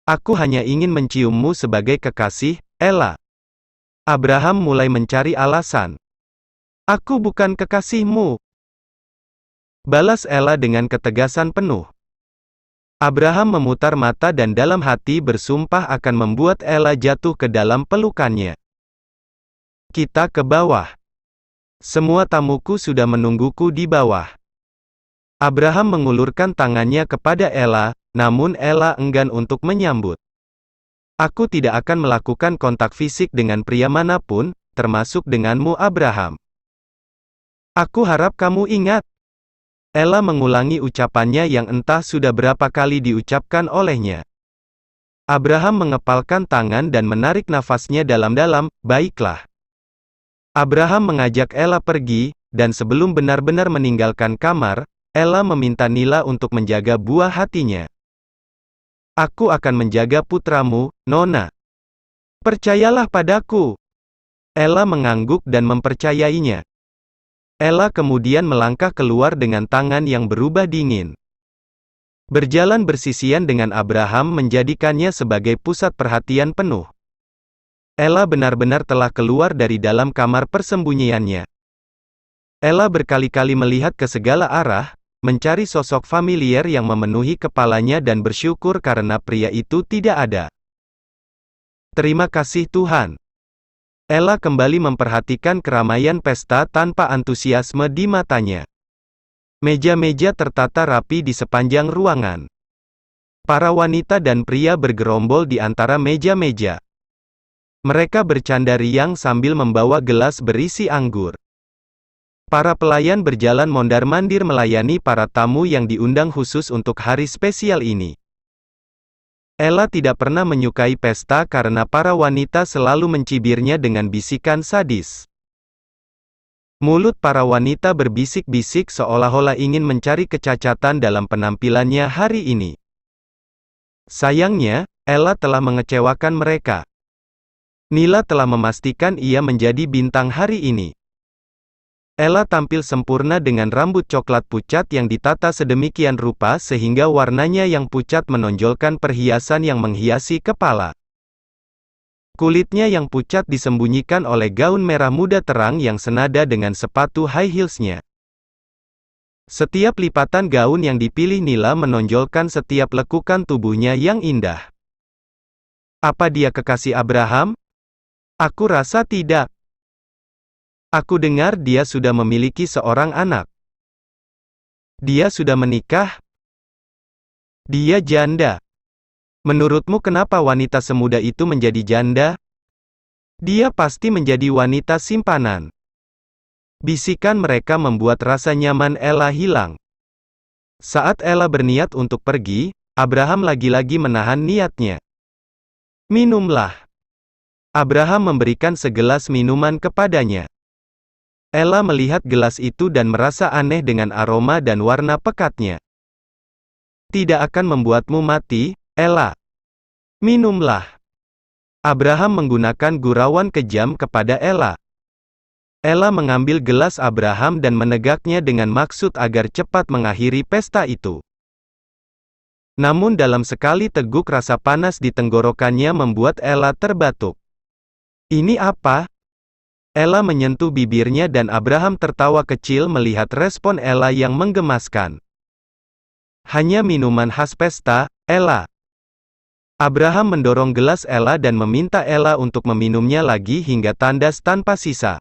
Aku hanya ingin menciummu sebagai kekasih, Ella. Abraham mulai mencari alasan. Aku bukan kekasihmu, balas Ella dengan ketegasan penuh. Abraham memutar mata dan dalam hati bersumpah akan membuat Ella jatuh ke dalam pelukannya. Kita ke bawah. Semua tamuku sudah menungguku di bawah. Abraham mengulurkan tangannya kepada Ella, namun Ella enggan untuk menyambut. Aku tidak akan melakukan kontak fisik dengan pria manapun, termasuk denganmu Abraham. Aku harap kamu ingat. Ella mengulangi ucapannya yang entah sudah berapa kali diucapkan olehnya. Abraham mengepalkan tangan dan menarik nafasnya dalam-dalam. Baiklah. Abraham mengajak Ella pergi, dan sebelum benar-benar meninggalkan kamar, Ella meminta Nila untuk menjaga buah hatinya. Aku akan menjaga putramu, Nona. Percayalah padaku. Ella mengangguk dan mempercayainya. Ella kemudian melangkah keluar dengan tangan yang berubah dingin. Berjalan bersisian dengan Abraham menjadikannya sebagai pusat perhatian penuh. Ella benar-benar telah keluar dari dalam kamar persembunyiannya. Ella berkali-kali melihat ke segala arah, mencari sosok familiar yang memenuhi kepalanya dan bersyukur karena pria itu tidak ada. Terima kasih Tuhan. Ella kembali memperhatikan keramaian pesta tanpa antusiasme di matanya. Meja-meja tertata rapi di sepanjang ruangan. Para wanita dan pria bergerombol di antara meja-meja. Mereka bercanda riang sambil membawa gelas berisi anggur. Para pelayan berjalan mondar-mandir melayani para tamu yang diundang khusus untuk hari spesial ini. Ella tidak pernah menyukai pesta karena para wanita selalu mencibirnya dengan bisikan sadis. Mulut para wanita berbisik-bisik seolah-olah ingin mencari kecacatan dalam penampilannya hari ini. Sayangnya, Ella telah mengecewakan mereka. Nila telah memastikan ia menjadi bintang hari ini. Ella tampil sempurna dengan rambut coklat pucat yang ditata sedemikian rupa sehingga warnanya yang pucat menonjolkan perhiasan yang menghiasi kepala. Kulitnya yang pucat disembunyikan oleh gaun merah muda terang yang senada dengan sepatu high heels-nya. Setiap lipatan gaun yang dipilih Nila menonjolkan setiap lekukan tubuhnya yang indah. Apa dia kekasih Abraham? Aku rasa tidak. Aku dengar dia sudah memiliki seorang anak. Dia sudah menikah? Dia janda. Menurutmu kenapa wanita semuda itu menjadi janda? Dia pasti menjadi wanita simpanan. Bisikan mereka membuat rasa nyaman Ella hilang. Saat Ella berniat untuk pergi, Abraham lagi-lagi menahan niatnya. Minumlah. Abraham memberikan segelas minuman kepadanya. Ella melihat gelas itu dan merasa aneh dengan aroma dan warna pekatnya. Tidak akan membuatmu mati, Ella. Minumlah. Abraham menggunakan gurauan kejam kepada Ella. Ella mengambil gelas Abraham dan menegaknya dengan maksud agar cepat mengakhiri pesta itu. Namun dalam sekali teguk rasa panas di tenggorokannya membuat Ella terbatuk. Ini apa? Ella menyentuh bibirnya dan Abraham tertawa kecil melihat respon Ella yang menggemaskan. Hanya minuman khas pesta, Ella. Abraham mendorong gelas Ella dan meminta Ella untuk meminumnya lagi hingga tandas tanpa sisa.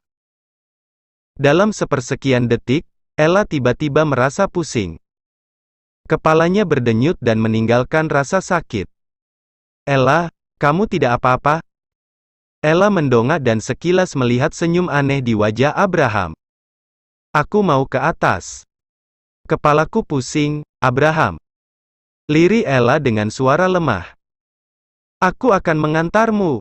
Dalam sepersekian detik, Ella tiba-tiba merasa pusing. Kepalanya berdenyut dan meninggalkan rasa sakit. Ella, kamu tidak apa-apa? Ella mendongak dan sekilas melihat senyum aneh di wajah Abraham. Aku mau ke atas. Kepalaku pusing, Abraham. Lirih Ella dengan suara lemah. Aku akan mengantarmu.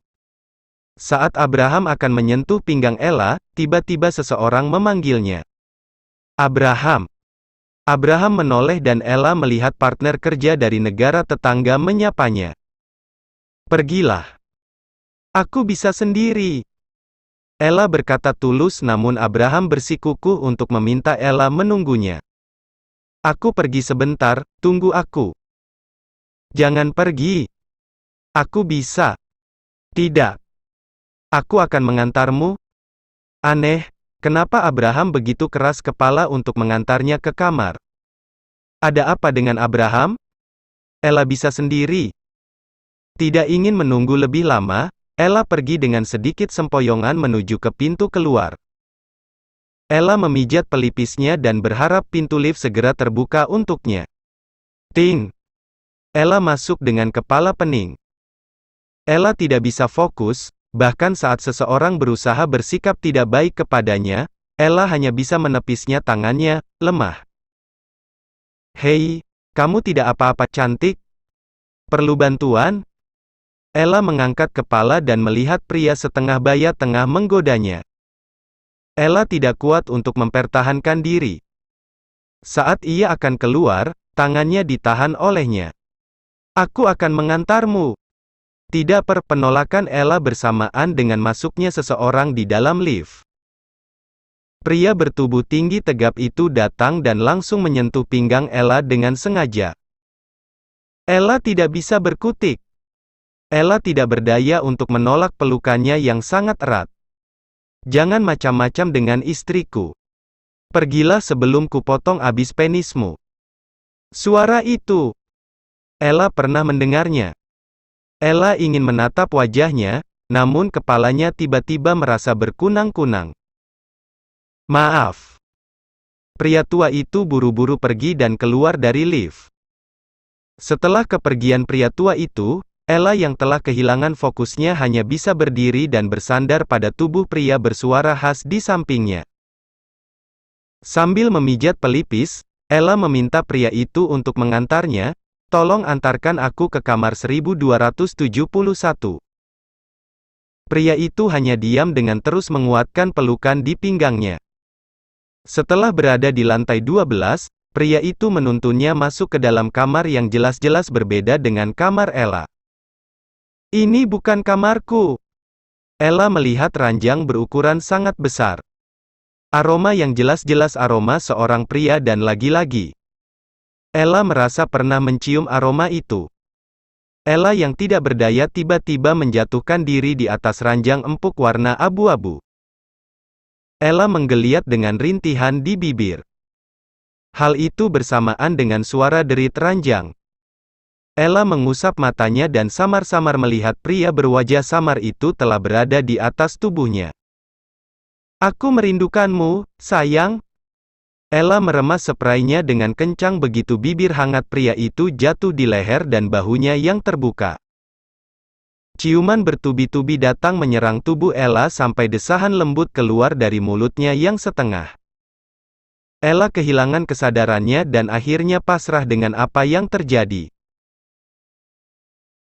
Saat Abraham akan menyentuh pinggang Ella, tiba-tiba seseorang memanggilnya. Abraham. Abraham menoleh dan Ella melihat partner kerja dari negara tetangga menyapanya. Pergilah. Aku bisa sendiri. Ella berkata tulus namun Abraham bersikukuh untuk meminta Ella menunggunya. Aku pergi sebentar, tunggu aku. Jangan pergi. Aku bisa. Tidak. Aku akan mengantarmu. Aneh, kenapa Abraham begitu keras kepala untuk mengantarnya ke kamar? Ada apa dengan Abraham? Ella bisa sendiri. Tidak ingin menunggu lebih lama, Ella pergi dengan sedikit sempoyongan menuju ke pintu keluar. Ella memijat pelipisnya dan berharap pintu lift segera terbuka untuknya. Ting! Ella masuk dengan kepala pening. Ella tidak bisa fokus, bahkan saat seseorang berusaha bersikap tidak baik kepadanya, Ella hanya bisa menepisnya tangannya, lemah. Hei, kamu tidak apa-apa cantik? Perlu bantuan? Ella mengangkat kepala dan melihat pria setengah baya tengah menggodanya. Ella tidak kuat untuk mempertahankan diri. Saat ia akan keluar, tangannya ditahan olehnya. Aku akan mengantarmu. Tidak penolakan Ella bersamaan dengan masuknya seseorang di dalam lift. Pria bertubuh tinggi tegap itu datang dan langsung menyentuh pinggang Ella dengan sengaja. Ella tidak bisa berkutik. Ella tidak berdaya untuk menolak pelukannya yang sangat erat. Jangan macam-macam dengan istriku. Pergilah sebelum kupotong abis penismu. Suara itu. Ella pernah mendengarnya. Ella ingin menatap wajahnya, namun kepalanya tiba-tiba merasa berkunang-kunang. Maaf. Pria tua itu buru-buru pergi dan keluar dari lift. Setelah kepergian pria tua itu, Ella yang telah kehilangan fokusnya hanya bisa berdiri dan bersandar pada tubuh pria bersuara khas di sampingnya. Sambil memijat pelipis, Ella meminta pria itu untuk mengantarnya, tolong antarkan aku ke kamar 1271. Pria itu hanya diam dengan terus menguatkan pelukan di pinggangnya. Setelah berada di lantai 12, pria itu menuntunnya masuk ke dalam kamar yang jelas-jelas berbeda dengan kamar Ella. Ini bukan kamarku. Ella melihat ranjang berukuran sangat besar. Aroma yang jelas-jelas aroma seorang pria dan lagi-lagi. Ella merasa pernah mencium aroma itu. Ella yang tidak berdaya tiba-tiba menjatuhkan diri di atas ranjang empuk warna abu-abu. Ella menggeliat dengan rintihan di bibir. Hal itu bersamaan dengan suara derit ranjang. Ella mengusap matanya dan samar-samar melihat pria berwajah samar itu telah berada di atas tubuhnya. Aku merindukanmu, sayang. Ella meremas spraynya dengan kencang begitu bibir hangat pria itu jatuh di leher dan bahunya yang terbuka. Ciuman bertubi-tubi datang menyerang tubuh Ella sampai desahan lembut keluar dari mulutnya yang setengah. Ella kehilangan kesadarannya dan akhirnya pasrah dengan apa yang terjadi.